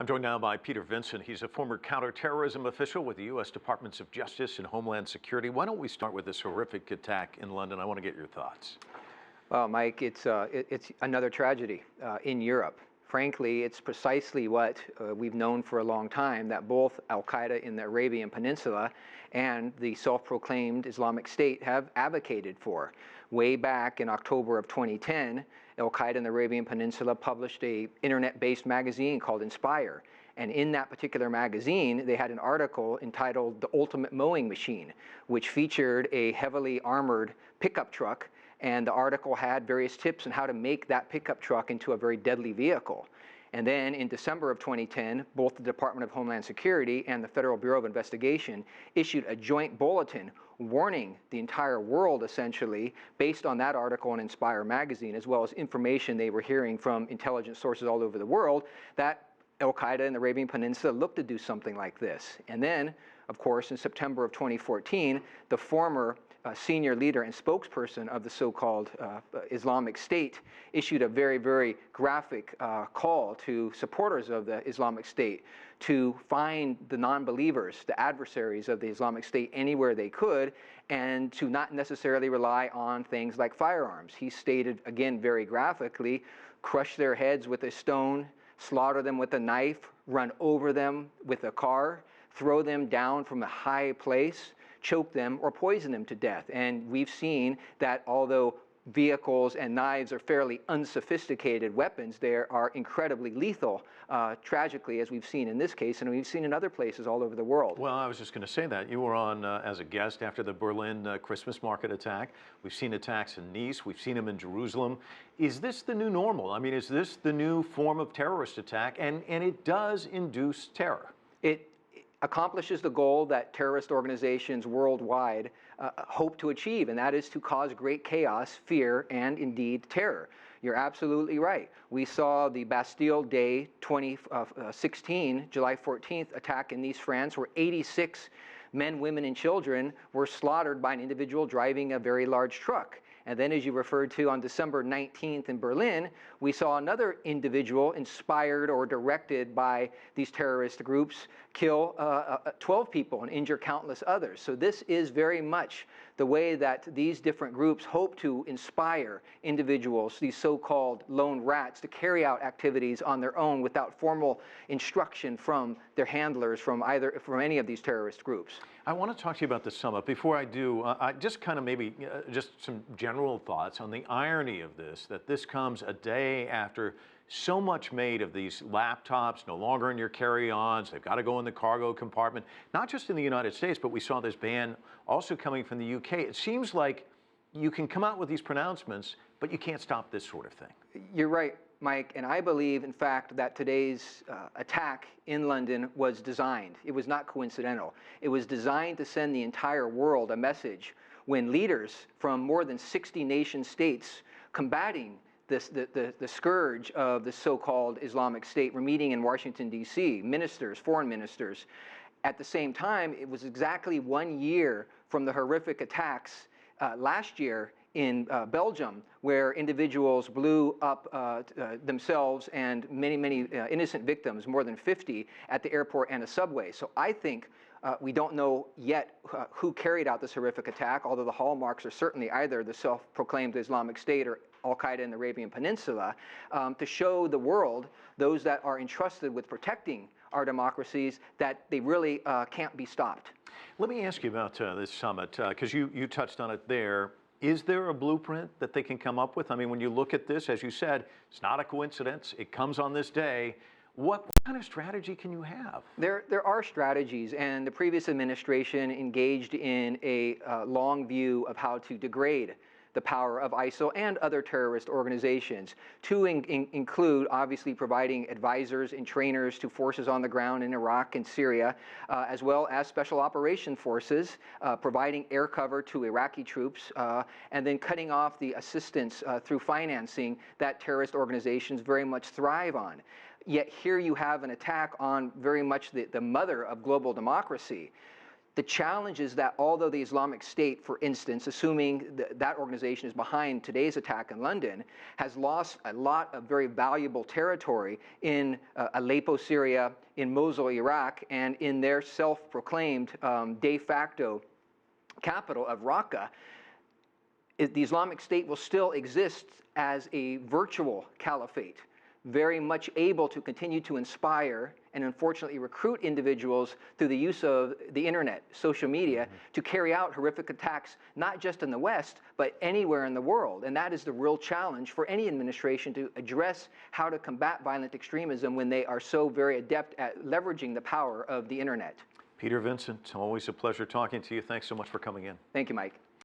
I'm joined now by Peter Vincent. He's a former counterterrorism official with the U.S. Departments of Justice and Homeland Security. Why don't we start with this horrific attack in London? I want to get your thoughts. Well, Mike, it's another tragedy in Europe. Frankly, it's precisely what we've known for a long time, that both al-Qaeda in the Arabian Peninsula and the self-proclaimed Islamic State have advocated for. Way back in October of 2010, al-Qaeda in the Arabian Peninsula published an internet-based magazine called Inspire. And in that particular magazine, they had an article entitled The Ultimate Mowing Machine, which featured a heavily armored pickup truck. And the article had various tips on how to make that pickup truck into a very deadly vehicle. And then in December of 2010, both the Department of Homeland Security and the Federal Bureau of Investigation issued a joint bulletin warning the entire world, essentially, based on that article in Inspire magazine, as well as information they were hearing from intelligence sources all over the world, that al-Qaeda in the Arabian Peninsula looked to do something like this. And then, of course, in September of 2014, the former senior leader and spokesperson of the so-called Islamic State issued a very, very graphic call to supporters of the Islamic State to find the non-believers, the adversaries of the Islamic State anywhere they could, and to not necessarily rely on things like firearms. He stated, again, very graphically, crush their heads with a stone, slaughter them with a knife, run over them with a car, throw them down from a high place, choke them, or poison them to death. And we've seen that although vehicles and knives are fairly unsophisticated weapons, they are incredibly lethal, tragically, as we've seen in this case, and we've seen in other places all over the world. Well, I was just going to say that. You were on as a guest after the Berlin Christmas market attack. We've seen attacks in Nice. We've seen them in Jerusalem. Is this the new normal? I mean, is this the new form of terrorist attack? And it does induce terror. It accomplishes the goal that terrorist organizations worldwide hope to achieve, and that is to cause great chaos, fear, and indeed terror. You're absolutely right. We saw the Bastille Day 2016, July 14th attack in Nice, France, where 86 men, women, and children were slaughtered by an individual driving a very large truck. And then, as you referred to, on December 19th in Berlin, we saw another individual inspired or directed by these terrorist groups kill 12 people and injure countless others. So this is very much the way that these different groups hope to inspire individuals, these so-called lone rats, to carry out activities on their own without formal instruction from their handlers, from any of these terrorist groups. I want to talk to you about the summit. Before I do, I just kind of maybe just some general thoughts on the irony of this, that this comes a day after so much made of these laptops no longer in your carry-ons. They've got to go in the cargo compartment, not just in the United States, but we saw this ban also coming from the UK. It seems like you can come out with these pronouncements, but you can't stop this sort of thing. You're right, Mike, and I believe, in fact, that today's attack in London was designed. It was not coincidental. It was designed to send the entire world a message when leaders from more than 60 nation states combating the scourge of the so-called Islamic State were meeting in Washington, D.C., ministers, foreign ministers. At the same time, it was exactly 1 year from the horrific attacks last year in Belgium, where individuals blew up themselves and many innocent victims, more than 50, at the airport and a subway. So I think we don't know yet who carried out this horrific attack, although the hallmarks are certainly either the self-proclaimed Islamic State or al-Qaeda in the Arabian Peninsula, to show the world, those that are entrusted with protecting our democracies, that they really can't be stopped. Let me ask you about this summit, because you touched on it there. Is there a blueprint that they can come up with? I mean, when you look at this, as you said, it's not a coincidence. It comes on this day. What kind of strategy can you have? There are strategies, and the previous administration engaged in a long view of how to degrade the power of ISIL and other terrorist organizations, to include obviously providing advisors and trainers to forces on the ground in Iraq and Syria, as well as special operation forces, providing air cover to Iraqi troops, and then cutting off the assistance through financing that terrorist organizations very much thrive on. Yet here you have an attack on very much the mother of global democracy. The challenge is that although the Islamic State, for instance, assuming that organization is behind today's attack in London, has lost a lot of very valuable territory in Aleppo, Syria, in Mosul, Iraq, and in their self-proclaimed de facto capital of Raqqa, the Islamic State will still exist as a virtual caliphate, very much able to continue to inspire and unfortunately recruit individuals through the use of the internet, social media, to carry out horrific attacks, not just in the West, but anywhere in the world. And that is the real challenge for any administration, to address how to combat violent extremism when they are so very adept at leveraging the power of the internet. Peter Vincent, always a pleasure talking to you. Thanks so much for coming in. Thank you, Mike.